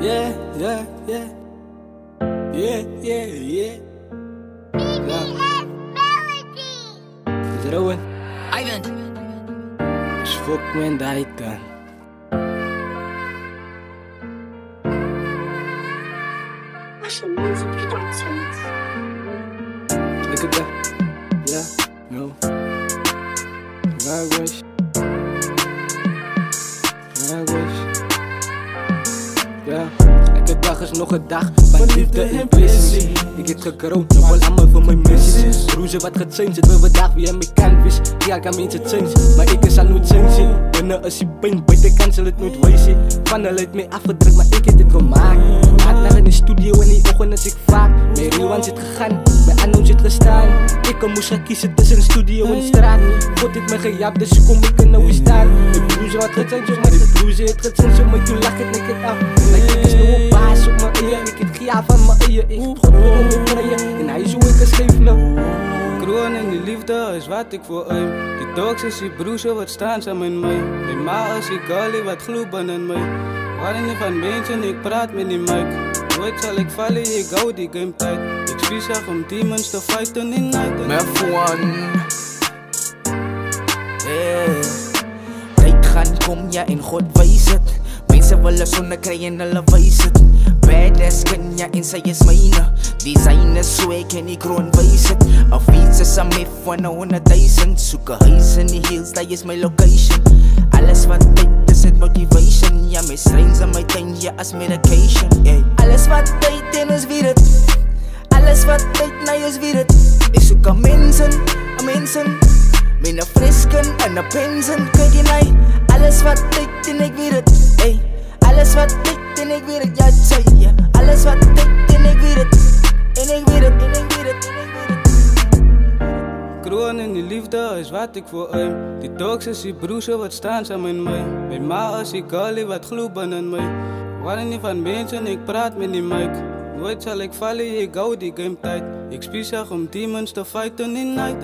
Yeah, yeah, yeah. Yeah, yeah, yeah. BBS Melody. Is Rowan? Ivan. Fuck man, die kan. Look at that. Yeah, no. Language. Ja, elke dag is nog een dag van liefde en passie. Ik heb gekroond, nog wel allemaal voor mijn missie. Broezen wat gaat zijn, zit weer vandaag wie aan mijn canvas. Ja, ik kan mensen change, maar ik zal nooit change. Binnen is die pijn, buiten kan zal het nooit wijzen. Van hulle het mij afgedrukt, maar ik heb dit gemaakt. Maak naar in de studio en die ogen is ik vaak. Mijn real one zit gegaan, mijn unknown zit gestaan. Ik moest gaan kiezen tussen studio en straat. God heeft me gejaagd, dus kom ik er nou weer staan. De broezen wat gaat zijn, maar de broezen het gaat zijn, zo maar toen lach het ik het af. Ik is nu op baas op mijn eieren, ik heb gejaagd van mijn eieren. Ik heb God weer in mijn breien, en hij is hoe ik het schreef nou. Kroon en die liefde is wat ik voor aim. Die dogs is die broezen wat staan samen in mij. Die ma is die girlie wat gloeien in mij. Waarin je van mensen, ik praat met die mic. Nooit zal ik vallen, ik hou die game tijd. Ik spiesig om demons te fighten in night. F1. Tijd gaan kom ja en God wijs het. Mensen willen zonne krijgen hulle wijs het. Badass kan ja en sy is myne. Designers so ek en die kroon wijs het. A fiets is a myth van 100,000. Soek a huis in die hills, dat is my location. Alles wat tyd is het motivation. Ja, my strains in my tuin, ja as medication. Alles wat tyd en ons weet het. Alles wat tyd na ons weet het. Ek soek a mensen. Mijn frisken en een pensen, kijk je naar. Alles wat tyd en ik weet het. Alles wat tyd en ik weet het, ja, het zei je. Alles wat tyd en ik weet het. En ik weet het, en ik weet het, en ik weet het. Kroon en die liefde is wat ik voor aim. Die dogs is die broezen wat staan samen in mij. Mijn ma is die girlie wat gloeien in mij. Waarin je van mensen, ik praat met die mic. Nooit zal ik vallen, ik hou die game tijd. Ik spiesig om demons te fighten in night.